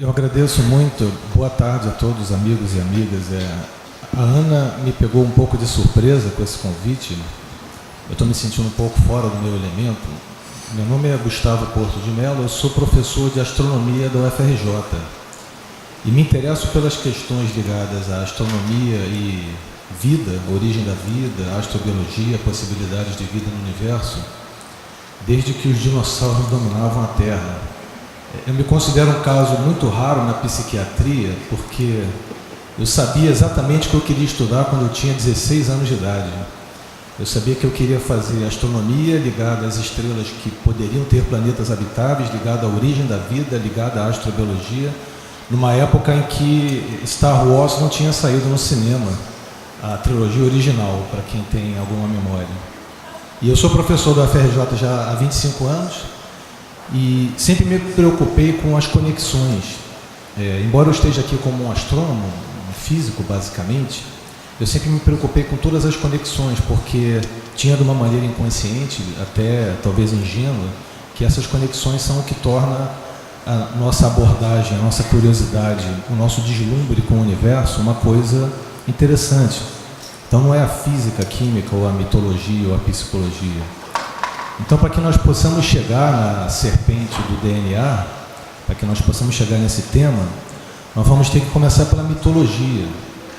Eu agradeço muito. Boa tarde a todos, amigos e amigas. A Ana me pegou um pouco de surpresa com esse convite. Eu estou me sentindo um pouco fora do meu elemento. Meu nome é Gustavo Porto de Mello, eu sou professor de astronomia da UFRJ. E me interesso pelas questões ligadas à astronomia e vida, origem da vida, astrobiologia, possibilidades de vida no universo, desde que os dinossauros dominavam a Terra. Eu me considero um caso muito raro na psiquiatria, porque eu sabia exatamente o que eu queria estudar quando eu tinha 16 anos de idade. Eu sabia que eu queria fazer astronomia ligada às estrelas que poderiam ter planetas habitáveis, ligada à origem da vida, ligada à astrobiologia, numa época em que Star Wars não tinha saído no cinema, a trilogia original, para quem tem alguma memória. E eu sou professor da UFRJ já há 25 anos, e sempre me preocupei com as conexões. Embora eu esteja aqui como um astrônomo, um físico basicamente, eu sempre me preocupei com todas as conexões, porque tinha de uma maneira inconsciente, até talvez ingênua, que essas conexões são o que torna a nossa abordagem, a nossa curiosidade, o nosso deslumbre com o universo uma coisa interessante. Então não é a física, a química, ou a mitologia, ou a psicologia. Então, para que nós possamos chegar na serpente do DNA, para que nós possamos chegar nesse tema, nós vamos ter que começar pela mitologia,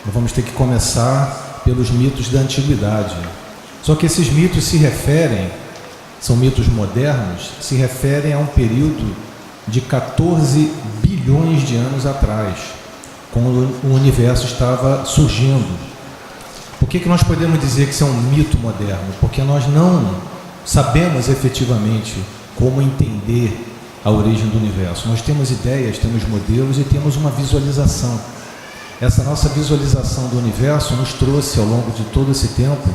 nós vamos ter que começar pelos mitos da antiguidade. Só que esses mitos são mitos modernos, se referem a um período de 14 bilhões de anos atrás, quando o universo estava surgindo. Por que nós podemos dizer que isso é um mito moderno? Porque nós não sabemos efetivamente como entender a origem do universo. Nós temos ideias, temos modelos e temos uma visualização. Essa nossa visualização do universo nos trouxe ao longo de todo esse tempo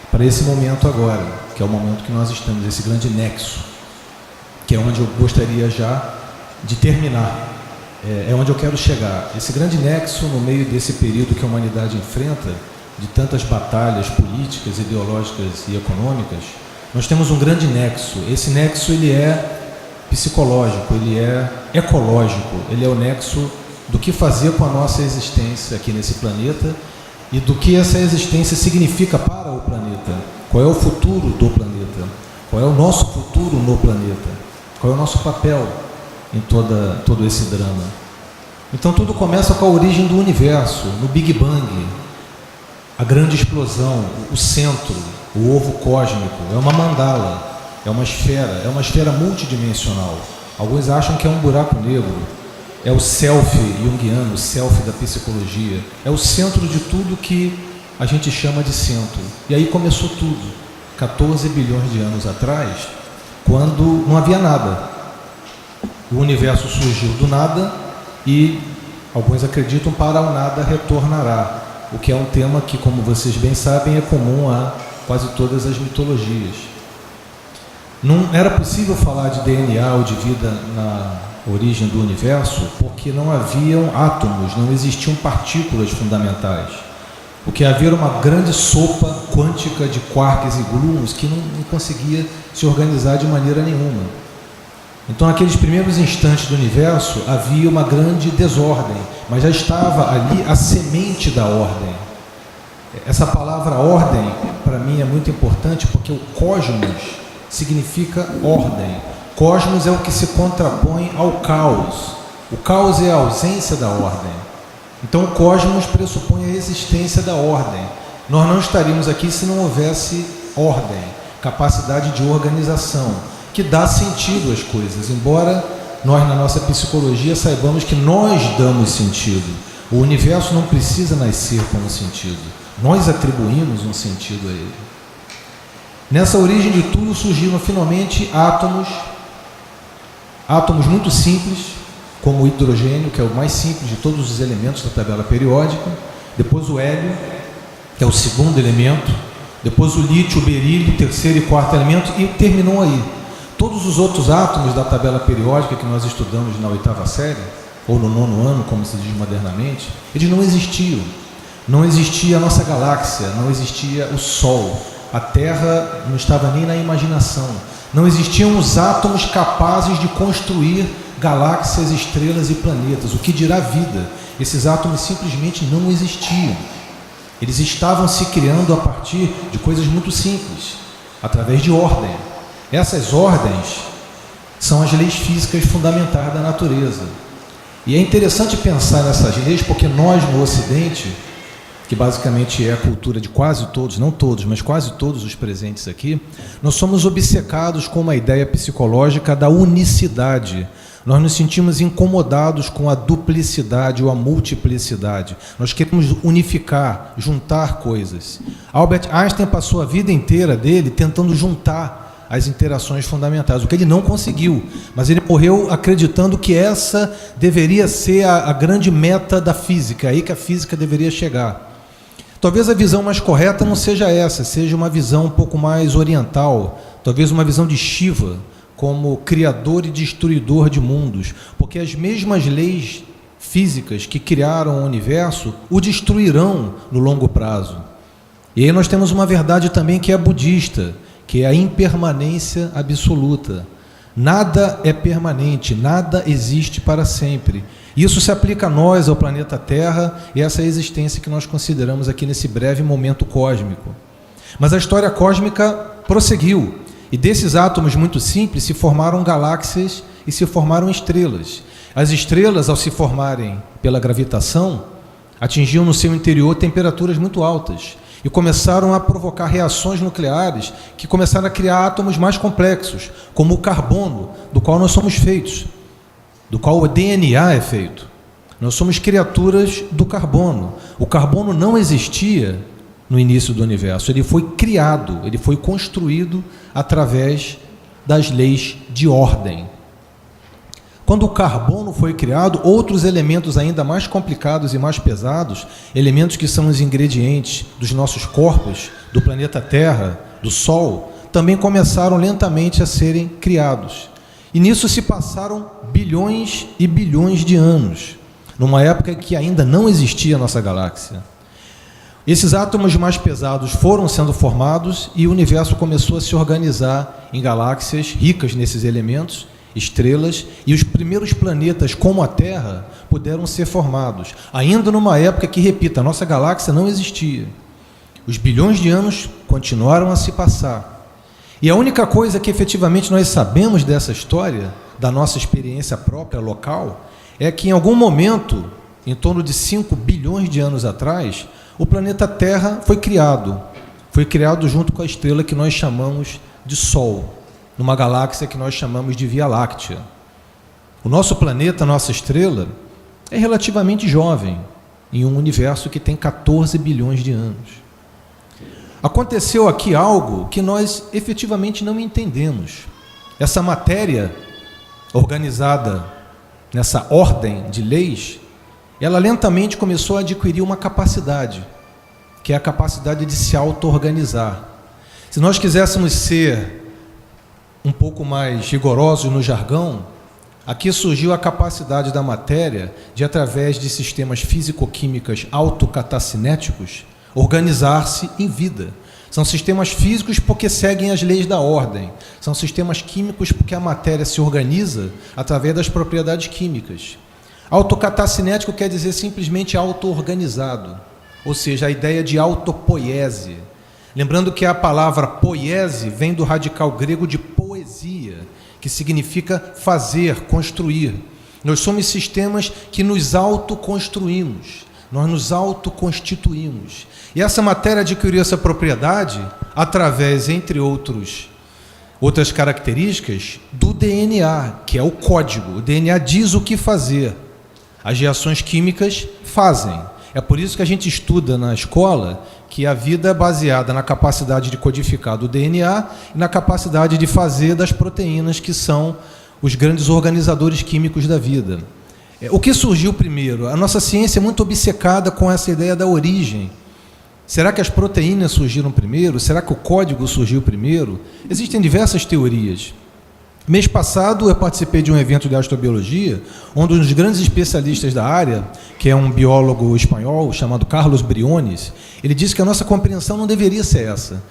para esse momento agora, que é o momento que nós estamos, esse grande nexo, que é onde eu gostaria já de terminar, é onde eu quero chegar. Esse grande nexo, no meio desse período que a humanidade enfrenta, de tantas batalhas políticas, ideológicas e econômicas, nós temos um grande nexo. Esse nexo ele é psicológico, ele é ecológico, ele é o nexo do que fazer com a nossa existência aqui nesse planeta e do que essa existência significa para o planeta. Qual é o futuro do planeta? Qual é o nosso futuro no planeta? Qual é o nosso papel em todo esse drama? Então tudo começa com a origem do universo, no Big Bang, a grande explosão, o centro, o ovo cósmico, é uma mandala, é uma esfera multidimensional. Alguns acham que é um buraco negro, é o self junguiano, o self da psicologia, é o centro de tudo que a gente chama de centro. E aí começou tudo, 14 bilhões de anos atrás, quando não havia nada. O universo surgiu do nada e alguns acreditam para o nada retornará, o que é um tema que, como vocês bem sabem, é comum a quase todas as mitologias. Não era possível falar de DNA ou de vida na origem do universo porque não haviam átomos, não existiam partículas fundamentais. O que havia era uma grande sopa quântica de quarks e gluons que não conseguia se organizar de maneira nenhuma. Então, naqueles primeiros instantes do universo, havia uma grande desordem, mas já estava ali a semente da ordem. Essa palavra ordem, para mim, é muito importante porque o cosmos significa ordem. Cosmos é o que se contrapõe ao caos. O caos é a ausência da ordem. Então, o cosmos pressupõe a existência da ordem. Nós não estaríamos aqui se não houvesse ordem, capacidade de organização, que dá sentido às coisas, embora nós, na nossa psicologia, saibamos que nós damos sentido. O universo não precisa nascer com um sentido. Nós atribuímos um sentido a ele. Nessa origem de tudo surgiram finalmente átomos muito simples, como o hidrogênio, que é o mais simples de todos os elementos da tabela periódica, depois o hélio, que é o segundo elemento, depois o lítio, o berílio, terceiro e quarto elemento, e terminou aí. Todos os outros átomos da tabela periódica que nós estudamos na 8ª série, ou no 9º ano, como se diz modernamente, eles não existiam. Não existia a nossa galáxia, não existia o Sol, a Terra não estava nem na imaginação. Não existiam os átomos capazes de construir galáxias, estrelas e planetas. O que dirá vida? Esses átomos simplesmente não existiam. Eles estavam se criando a partir de coisas muito simples, através de ordem. Essas ordens são as leis físicas fundamentais da natureza. E é interessante pensar nessas leis porque nós, no Ocidente, que basicamente é a cultura de quase todos, não todos, mas quase todos os presentes aqui, nós somos obcecados com uma ideia psicológica da unicidade. Nós nos sentimos incomodados com a duplicidade ou a multiplicidade. Nós queremos unificar, juntar coisas. Albert Einstein passou a vida inteira dele tentando juntar as interações fundamentais, o que ele não conseguiu, mas ele morreu acreditando que essa deveria ser a grande meta da física, aí que a física deveria chegar. Talvez a visão mais correta não seja essa, seja uma visão um pouco mais oriental, talvez uma visão de Shiva, como criador e destruidor de mundos, porque as mesmas leis físicas que criaram o universo o destruirão no longo prazo. E aí nós temos uma verdade também que é budista, que é a impermanência absoluta. Nada é permanente, nada existe para sempre. Isso se aplica a nós, ao planeta Terra, e essa existência que nós consideramos aqui nesse breve momento cósmico. Mas a história cósmica prosseguiu, e desses átomos muito simples se formaram galáxias e se formaram estrelas. As estrelas, ao se formarem pela gravitação, atingiam no seu interior temperaturas muito altas e começaram a provocar reações nucleares que começaram a criar átomos mais complexos, como o carbono, do qual nós somos feitos, do qual o DNA é feito. Nós somos criaturas do carbono. O carbono não existia no início do universo, ele foi criado, ele foi construído através das leis de ordem. Quando o carbono foi criado, outros elementos ainda mais complicados e mais pesados, elementos que são os ingredientes dos nossos corpos, do planeta Terra, do Sol, também começaram lentamente a serem criados. E nisso se passaram bilhões e bilhões de anos, numa época em que ainda não existia a nossa galáxia. Esses átomos mais pesados foram sendo formados e o universo começou a se organizar em galáxias ricas nesses elementos, estrelas, e os primeiros planetas, como a Terra, puderam ser formados, ainda numa época que, repito, a nossa galáxia não existia. Os bilhões de anos continuaram a se passar. E a única coisa que efetivamente nós sabemos dessa história, da nossa experiência própria local, é que em algum momento, em torno de 5 bilhões de anos atrás, o planeta Terra foi criado junto com a estrela que nós chamamos de Sol, numa galáxia que nós chamamos de Via Láctea. O nosso planeta, a nossa estrela, é relativamente jovem, em um universo que tem 14 bilhões de anos. Aconteceu aqui algo que nós efetivamente não entendemos. Essa matéria organizada nessa ordem de leis, ela lentamente começou a adquirir uma capacidade, que é a capacidade de se auto-organizar. Se nós quiséssemos ser um pouco mais rigorosos no jargão, aqui surgiu a capacidade da matéria de, através de sistemas físico-químicos autocatacinéticos, organizar-se em vida. São sistemas físicos porque seguem as leis da ordem. São sistemas químicos porque a matéria se organiza através das propriedades químicas. Autocatacinético quer dizer simplesmente auto-organizado, ou seja, a ideia de autopoiese. Lembrando que a palavra poiese vem do radical grego de poesia, que significa fazer, construir. Nós somos sistemas que nos autoconstruímos, nós nos autoconstituímos. E essa matéria adquiriu essa propriedade através, entre outras características, do DNA, que é o código. O DNA diz o que fazer. As reações químicas fazem. É por isso que a gente estuda na escola que a vida é baseada na capacidade de codificar do DNA e na capacidade de fazer das proteínas, que são os grandes organizadores químicos da vida. O que surgiu primeiro? A nossa ciência é muito obcecada com essa ideia da origem. Será que as proteínas surgiram primeiro? Será que o código surgiu primeiro? Existem diversas teorias. Mês passado eu participei de um evento de astrobiologia, onde um dos grandes especialistas da área, que é um biólogo espanhol chamado Carlos Briones, ele disse que a nossa compreensão não deveria ser essa.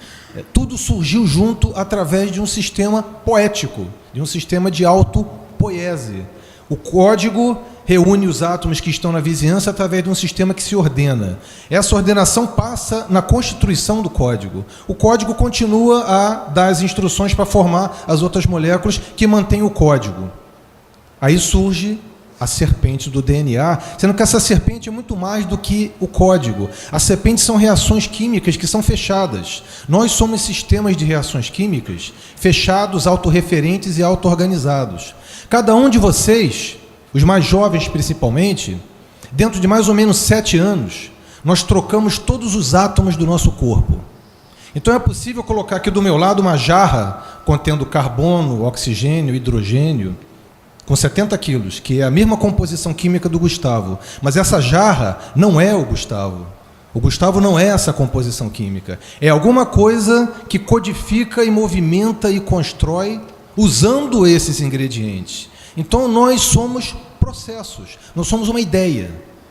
Tudo surgiu junto através de um sistema poético, de um sistema de autopoiese. O código reúne os átomos que estão na vizinhança através de um sistema que se ordena. Essa ordenação passa na constituição do código. O código continua a dar as instruções para formar as outras moléculas que mantêm o código. Aí surge a serpente do DNA, sendo que essa serpente é muito mais do que o código. As serpentes são reações químicas que são fechadas. Nós somos sistemas de reações químicas fechados, autorreferentes e auto-organizados. Cada um de vocês, os mais jovens principalmente, dentro de mais ou menos 7 anos, nós trocamos todos os átomos do nosso corpo. Então é possível colocar aqui do meu lado uma jarra contendo carbono, oxigênio, hidrogênio, com 70 quilos, que é a mesma composição química do Gustavo. Mas essa jarra não é o Gustavo. O Gustavo não é essa composição química. É alguma coisa que codifica e movimenta e constrói usando esses ingredientes. Então, nós somos processos, nós somos uma ideia,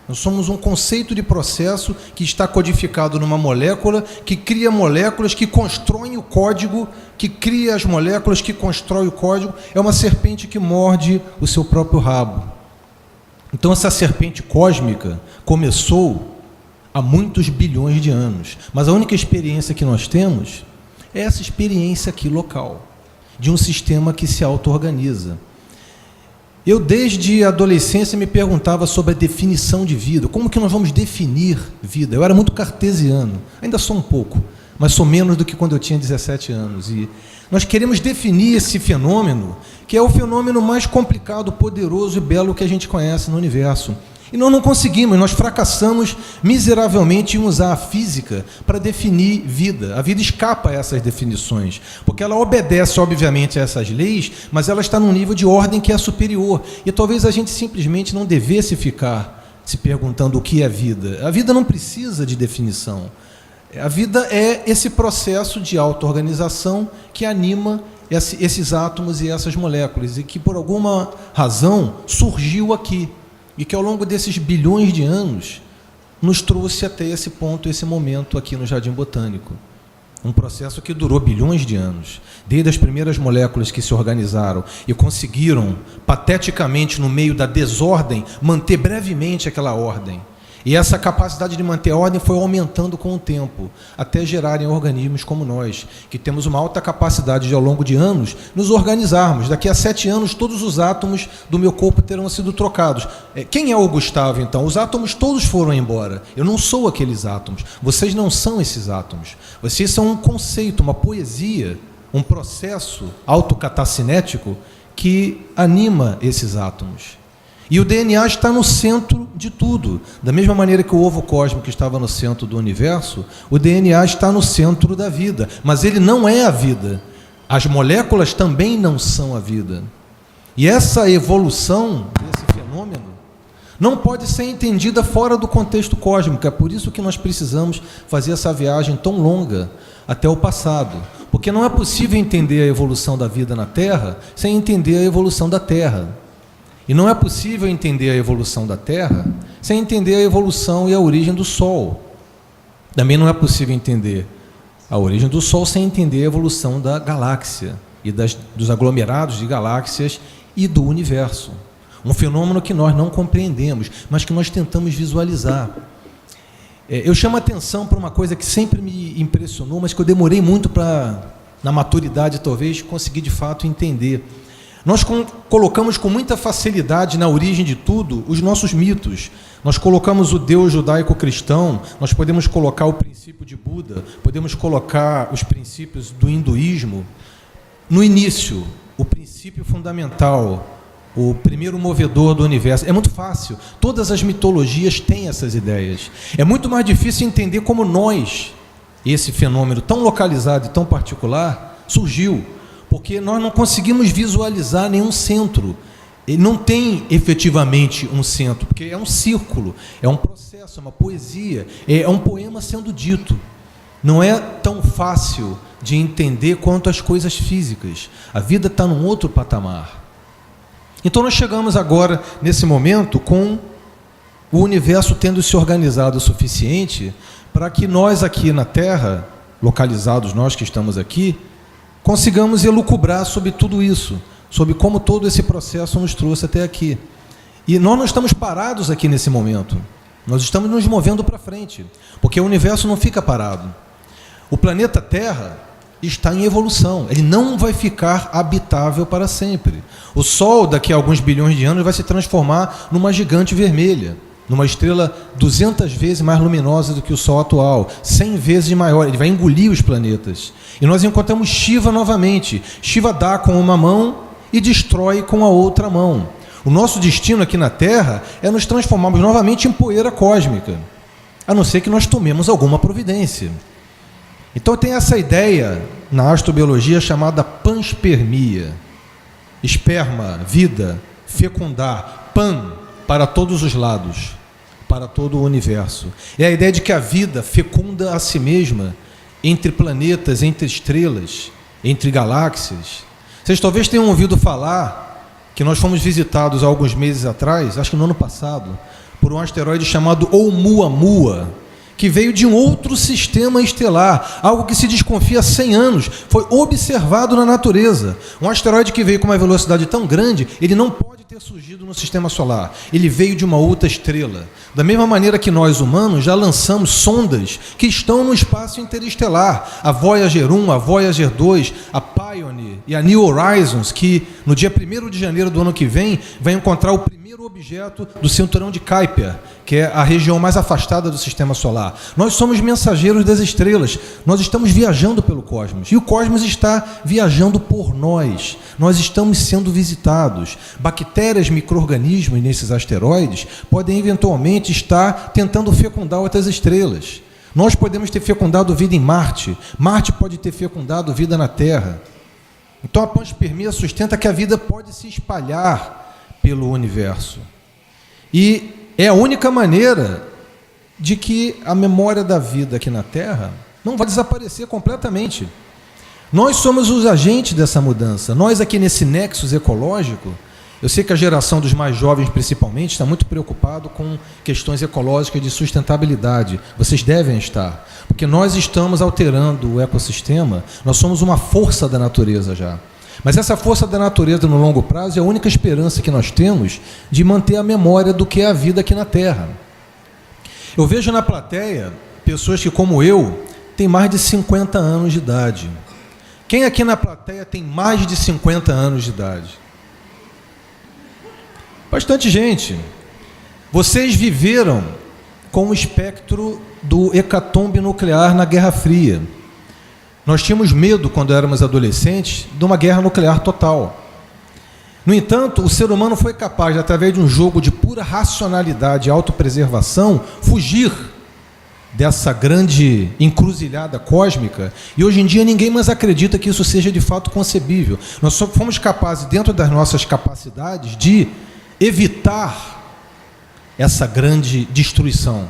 nós somos um conceito de processo que está codificado numa molécula, que cria moléculas, que constroem o código, que cria as moléculas, que constrói o código. É uma serpente que morde o seu próprio rabo. Então, essa serpente cósmica começou há muitos bilhões de anos, mas a única experiência que nós temos é essa experiência aqui local, de um sistema que se auto-organiza. Eu, desde a adolescência, me perguntava sobre a definição de vida. Como que nós vamos definir vida? Eu era muito cartesiano, ainda sou um pouco, mas sou menos do que quando eu tinha 17 anos. E nós queremos definir esse fenômeno, que é o fenômeno mais complicado, poderoso e belo que a gente conhece no universo. E nós não conseguimos, nós fracassamos miseravelmente em usar a física para definir vida. A vida escapa a essas definições, porque ela obedece, obviamente, a essas leis, mas ela está num nível de ordem que é superior. E talvez a gente simplesmente não devesse ficar se perguntando o que é vida. A vida não precisa de definição. A vida é esse processo de auto-organização que anima esses átomos e essas moléculas, e que, por alguma razão, surgiu aqui. E que ao longo desses bilhões de anos nos trouxe até esse ponto, esse momento aqui no Jardim Botânico. Um processo que durou bilhões de anos, desde as primeiras moléculas que se organizaram e conseguiram, pateticamente, no meio da desordem, manter brevemente aquela ordem. E essa capacidade de manter a ordem foi aumentando com o tempo, até gerarem organismos como nós, que temos uma alta capacidade de, ao longo de anos, nos organizarmos. Daqui a 7 anos, todos os átomos do meu corpo terão sido trocados. Quem é o Gustavo, então? Os átomos todos foram embora. Eu não sou aqueles átomos. Vocês não são esses átomos. Vocês são um conceito, uma poesia, um processo autocatacinético que anima esses átomos. E o DNA está no centro de tudo. Da mesma maneira que o ovo cósmico estava no centro do universo, o DNA está no centro da vida. Mas ele não é a vida. As moléculas também não são a vida. E essa evolução desse fenômeno não pode ser entendida fora do contexto cósmico. É por isso que nós precisamos fazer essa viagem tão longa até o passado. Porque não é possível entender a evolução da vida na Terra sem entender a evolução da Terra. E não é possível entender a evolução da Terra sem entender a evolução e a origem do Sol. Também não é possível entender a origem do Sol sem entender a evolução da galáxia e dos aglomerados de galáxias e do universo. Um fenômeno que nós não compreendemos, mas que nós tentamos visualizar. Eu chamo a atenção para uma coisa que sempre me impressionou, mas que eu demorei muito para, na maturidade talvez, conseguir de fato entender. Nós colocamos com muita facilidade na origem de tudo os nossos mitos. Nós colocamos o Deus judaico-cristão, nós podemos colocar o princípio de Buda, podemos colocar os princípios do hinduísmo. No início, o princípio fundamental, o primeiro movedor do universo. É muito fácil, todas as mitologias têm essas ideias. É muito mais difícil entender como nós esse fenômeno tão localizado e tão particular surgiu, porque nós não conseguimos visualizar nenhum centro. Ele não tem efetivamente um centro, porque é um círculo, é um processo, é uma poesia, é um poema sendo dito. Não é tão fácil de entender quanto as coisas físicas. A vida está num outro patamar. Então nós chegamos agora, nesse momento, com o universo tendo se organizado o suficiente para que nós aqui na Terra, localizados nós que estamos aqui, consigamos elucubrar sobre tudo isso, sobre como todo esse processo nos trouxe até aqui. E nós não estamos parados aqui nesse momento, nós estamos nos movendo para frente, porque o universo não fica parado. O planeta Terra está em evolução, ele não vai ficar habitável para sempre. O Sol, daqui a alguns bilhões de anos, vai se transformar numa gigante vermelha, numa estrela 200 vezes mais luminosa do que o Sol atual, 100 vezes maior, ele vai engolir os planetas. E nós encontramos Shiva novamente. Shiva dá com uma mão e destrói com a outra mão. O nosso destino aqui na Terra é nos transformarmos novamente em poeira cósmica, a não ser que nós tomemos alguma providência. Então tem essa ideia na astrobiologia chamada panspermia. Esperma, vida, fecundar, pan, para todos os lados, para todo o universo. É a ideia de que a vida fecunda a si mesma entre planetas, entre estrelas, entre galáxias. Vocês talvez tenham ouvido falar que nós fomos visitados há alguns meses atrás, acho que no ano passado, por um asteroide chamado Oumuamua, que veio de um outro sistema estelar, algo que se desconfia há 100 anos, foi observado na natureza. Um asteroide que veio com uma velocidade tão grande, ele não pode ter surgido no sistema solar, ele veio de uma outra estrela. Da mesma maneira que nós humanos já lançamos sondas que estão no espaço interestelar, a Voyager 1, a Voyager 2, a Pioneer e a New Horizons, que no dia 1º de janeiro do ano que vem, vai encontrar o primeiro objeto do cinturão de Kuiper, que é a região mais afastada do sistema solar. Nós somos mensageiros das estrelas, nós estamos viajando pelo cosmos, e o cosmos está viajando por nós. Nós estamos sendo visitados. Bactérias, micro-organismos nesses asteroides podem eventualmente estar tentando fecundar outras estrelas. Nós podemos ter fecundado vida em Marte, Marte pode ter fecundado vida na Terra. Então a panspermia sustenta que a vida pode se espalhar pelo universo. E é a única maneira de que a memória da vida aqui na Terra não vai desaparecer completamente. Nós somos os agentes dessa mudança. Nós aqui nesse nexus ecológico, eu sei que a geração dos mais jovens principalmente está muito preocupado com questões ecológicas de sustentabilidade. Vocês devem estar, porque nós estamos alterando o ecossistema, nós somos uma força da natureza já. Mas essa força da natureza no longo prazo é a única esperança que nós temos de manter a memória do que é a vida aqui na Terra. Eu vejo na plateia pessoas que, como eu, têm mais de 50 anos de idade. Quem aqui na plateia tem mais de 50 anos de idade? Bastante gente. Vocês viveram com o espectro do hecatombe nuclear na Guerra Fria. Nós tínhamos medo, quando éramos adolescentes, de uma guerra nuclear total. No entanto, o ser humano foi capaz, através de um jogo de pura racionalidade e autopreservação, fugir dessa grande encruzilhada cósmica, e hoje em dia ninguém mais acredita que isso seja de fato concebível. Nós só fomos capazes, dentro das nossas capacidades, de evitar essa grande destruição.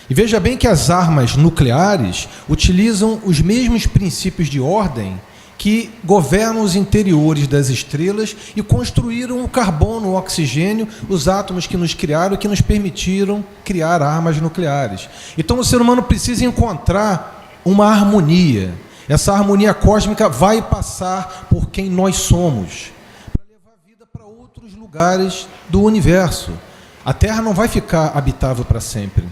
E veja bem que as armas nucleares utilizam os mesmos princípios de ordem que governam os interiores das estrelas e construíram o carbono, o oxigênio, os átomos que nos criaram e que nos permitiram criar armas nucleares. Então o ser humano precisa encontrar uma harmonia. Essa harmonia cósmica vai passar por quem nós somos, para levar a vida para outros lugares do universo. A Terra não vai ficar habitável para sempre.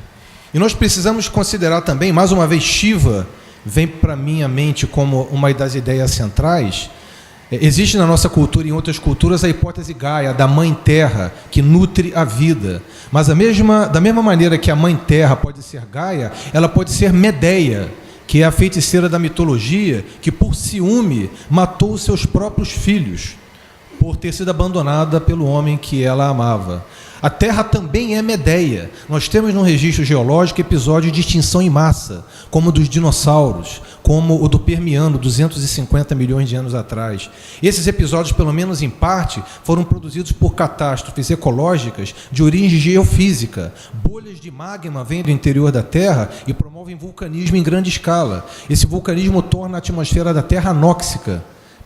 E nós precisamos considerar também, mais uma vez, Shiva vem para minha mente como uma das ideias centrais. Existe na nossa cultura e em outras culturas a hipótese Gaia, da Mãe Terra, que nutre a vida. Mas da mesma maneira que a Mãe Terra pode ser Gaia, ela pode ser Medeia, que é a feiticeira da mitologia, que por ciúme matou os seus próprios filhos, por ter sido abandonada pelo homem que ela amava. A Terra também é Medeia. Nós temos no registro geológico episódios de extinção em massa, como o dos dinossauros, como o do Permiano, 250 milhões de anos atrás. Esses episódios, pelo menos em parte, foram produzidos por catástrofes ecológicas de origem geofísica. Bolhas de magma vêm do interior da Terra e promovem vulcanismo em grande escala. Esse vulcanismo torna a atmosfera da Terra anóxica,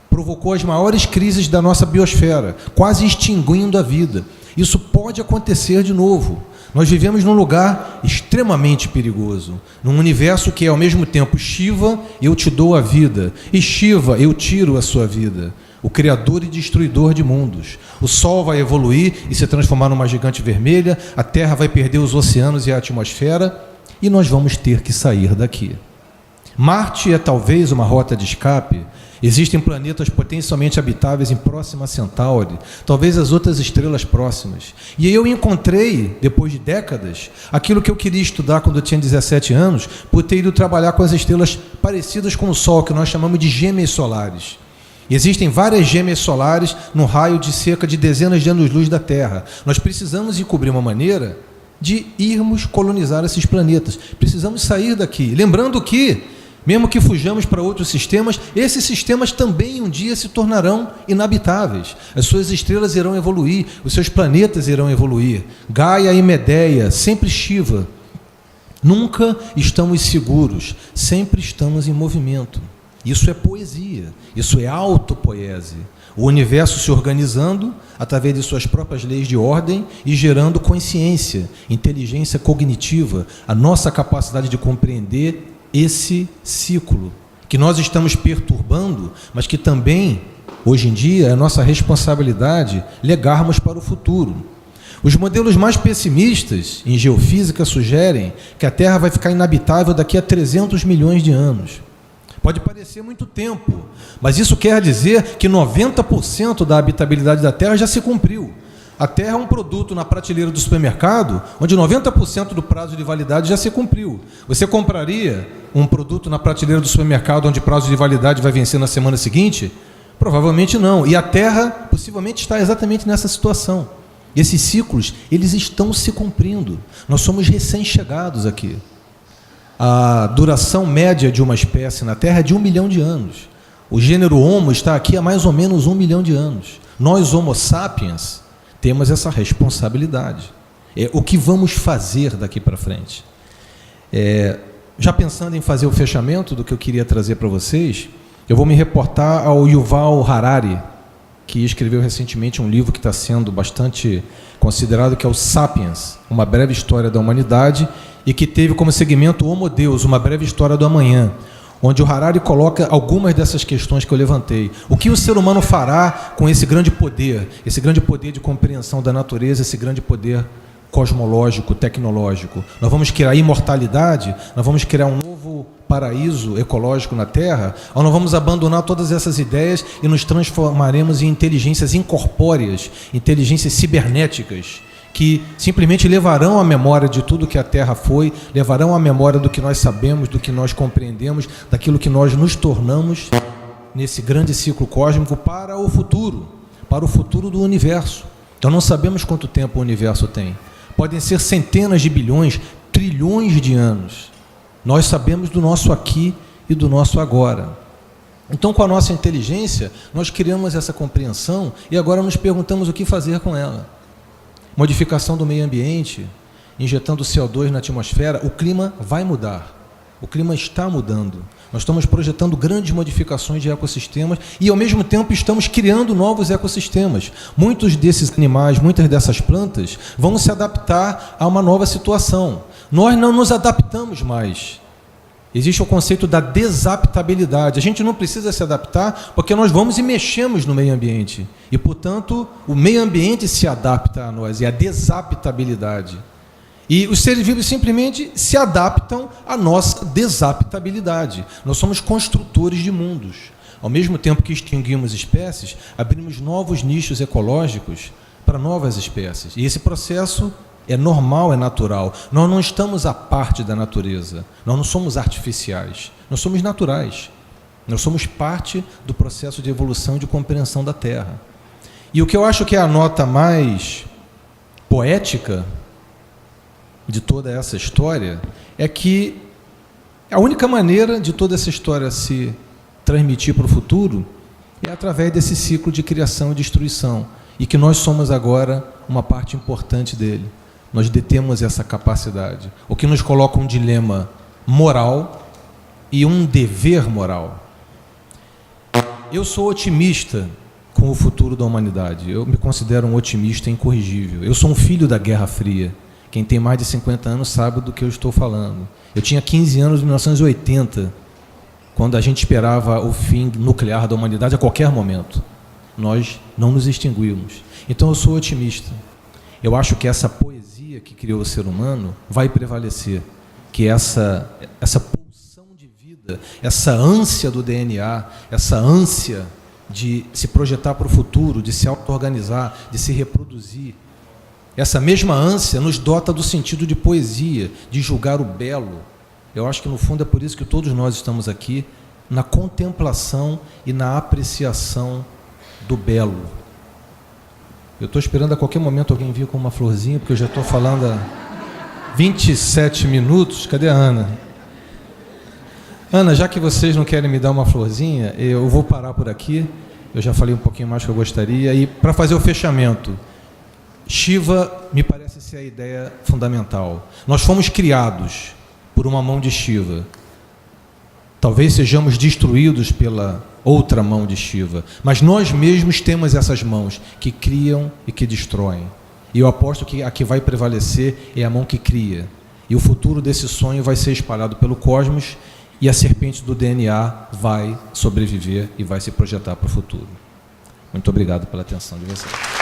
provocou as maiores crises da nossa biosfera, quase extinguindo a vida. Isso pode acontecer de novo. Nós vivemos num lugar extremamente perigoso, num universo que é ao mesmo tempo Shiva, eu te dou a vida, e Shiva, eu tiro a sua vida, o criador e destruidor de mundos. O Sol vai evoluir e se transformar numa gigante vermelha, a Terra vai perder os oceanos e a atmosfera, e nós vamos ter que sair daqui. Marte é talvez uma rota de escape. Existem planetas potencialmente habitáveis em Próxima Centauri, talvez as outras estrelas próximas. E eu encontrei, depois de décadas, aquilo que eu queria estudar quando eu tinha 17 anos, por ter ido trabalhar com as estrelas parecidas com o Sol, que nós chamamos de gêmeas solares. Existem várias gêmeas solares no raio de cerca de dezenas de anos-luz da Terra. Nós precisamos encobrir uma maneira de irmos colonizar esses planetas. Precisamos sair daqui. Lembrando que, mesmo que fujamos para outros sistemas, esses sistemas também um dia se tornarão inabitáveis. As suas estrelas irão evoluir, os seus planetas irão evoluir. Gaia e Medeia, sempre Shiva. Nunca estamos seguros, sempre estamos em movimento. Isso é poesia, isso é autopoese. O universo se organizando através de suas próprias leis de ordem e gerando consciência, inteligência cognitiva, a nossa capacidade de compreender esse ciclo que nós estamos perturbando, mas que também, hoje em dia, é nossa responsabilidade legarmos para o futuro. Os modelos mais pessimistas em geofísica sugerem que a Terra vai ficar inabitável daqui a 300 milhões de anos. Pode parecer muito tempo, mas isso quer dizer que 90% da habitabilidade da Terra já se cumpriu. A Terra é um produto na prateleira do supermercado, onde 90% do prazo de validade já se cumpriu. Você compraria um produto na prateleira do supermercado, onde o prazo de validade vai vencer na semana seguinte? Provavelmente não. E a Terra possivelmente está exatamente nessa situação. Esses ciclos, eles estão se cumprindo. Nós somos recém-chegados aqui. A duração média de uma espécie na Terra é de 1 milhão de anos. O gênero Homo está aqui há mais ou menos 1 milhão de anos. Nós, Homo sapiens, temos essa responsabilidade. O que vamos fazer daqui para frente? Já pensando em fazer o fechamento do que eu queria trazer para vocês, eu vou me reportar ao Yuval Harari, que escreveu recentemente um livro que está sendo bastante considerado, que é o Sapiens, uma breve história da humanidade, e que teve como segmento Homo Deus, uma breve história do amanhã, onde o Harari coloca algumas dessas questões que eu levantei. O que o ser humano fará com esse grande poder de compreensão da natureza, esse grande poder cosmológico, tecnológico? Nós vamos criar imortalidade? Nós vamos criar um novo paraíso ecológico na Terra? Ou nós vamos abandonar todas essas ideias e nos transformaremos em inteligências incorpóreas, inteligências cibernéticas, que simplesmente levarão a memória de tudo que a Terra foi, levarão a memória do que nós sabemos, do que nós compreendemos, daquilo que nós nos tornamos nesse grande ciclo cósmico para o futuro do universo. Então não sabemos quanto tempo o universo tem. Podem ser centenas de bilhões, trilhões de anos. Nós sabemos do nosso aqui e do nosso agora. Então, com a nossa inteligência, nós criamos essa compreensão e agora nos perguntamos o que fazer com ela. Modificação do meio ambiente, injetando CO2 na atmosfera, o clima vai mudar. O clima está mudando. Nós estamos projetando grandes modificações de ecossistemas e, ao mesmo tempo, estamos criando novos ecossistemas. Muitos desses animais, muitas dessas plantas vão se adaptar a uma nova situação. Nós não nos adaptamos mais. Existe o conceito da desaptabilidade. A gente não precisa se adaptar porque nós vamos e mexemos no meio ambiente. E, portanto, o meio ambiente se adapta a nós, é a desaptabilidade. E os seres vivos simplesmente se adaptam à nossa desaptabilidade. Nós somos construtores de mundos. Ao mesmo tempo que extinguimos espécies, abrimos novos nichos ecológicos para novas espécies. E esse processo é normal, é natural. Nós não estamos à parte da natureza. Nós não somos artificiais. Nós somos naturais. Nós somos parte do processo de evolução e de compreensão da Terra. E o que eu acho que é a nota mais poética de toda essa história é que a única maneira de toda essa história se transmitir para o futuro é através desse ciclo de criação e destruição, e que nós somos agora uma parte importante dele. Nós detemos essa capacidade, o que nos coloca um dilema moral e um dever moral. Eu sou otimista com o futuro da humanidade. Eu me considero um otimista incorrigível. Eu sou um filho da Guerra Fria. Quem tem mais de 50 anos sabe do que eu estou falando. Eu tinha 15 anos em 1980, quando a gente esperava o fim nuclear da humanidade a qualquer momento. Nós não nos extinguimos. Então eu sou otimista. Eu acho que essa poesia que criou o ser humano vai prevalecer, que essa pulsão de vida, essa ânsia do DNA, essa ânsia de se projetar para o futuro, de se auto-organizar, de se reproduzir, essa mesma ânsia nos dota do sentido de poesia, de julgar o belo. Eu acho que, no fundo, é por isso que todos nós estamos aqui, na contemplação e na apreciação do belo. Eu estou esperando a qualquer momento alguém vir com uma florzinha, porque eu já estou falando há 27 minutos. Cadê a Ana? Ana, já que vocês não querem me dar uma florzinha, eu vou parar por aqui. Eu já falei um pouquinho mais que eu gostaria. E, para fazer o fechamento, Shiva me parece ser a ideia fundamental. Nós fomos criados por uma mão de Shiva. Talvez sejamos destruídos pela outra mão de Shiva, mas nós mesmos temos essas mãos que criam e que destroem. E eu aposto que a que vai prevalecer é a mão que cria. E o futuro desse sonho vai ser espalhado pelo cosmos, e a serpente do DNA vai sobreviver e vai se projetar para o futuro. Muito obrigado pela atenção de vocês.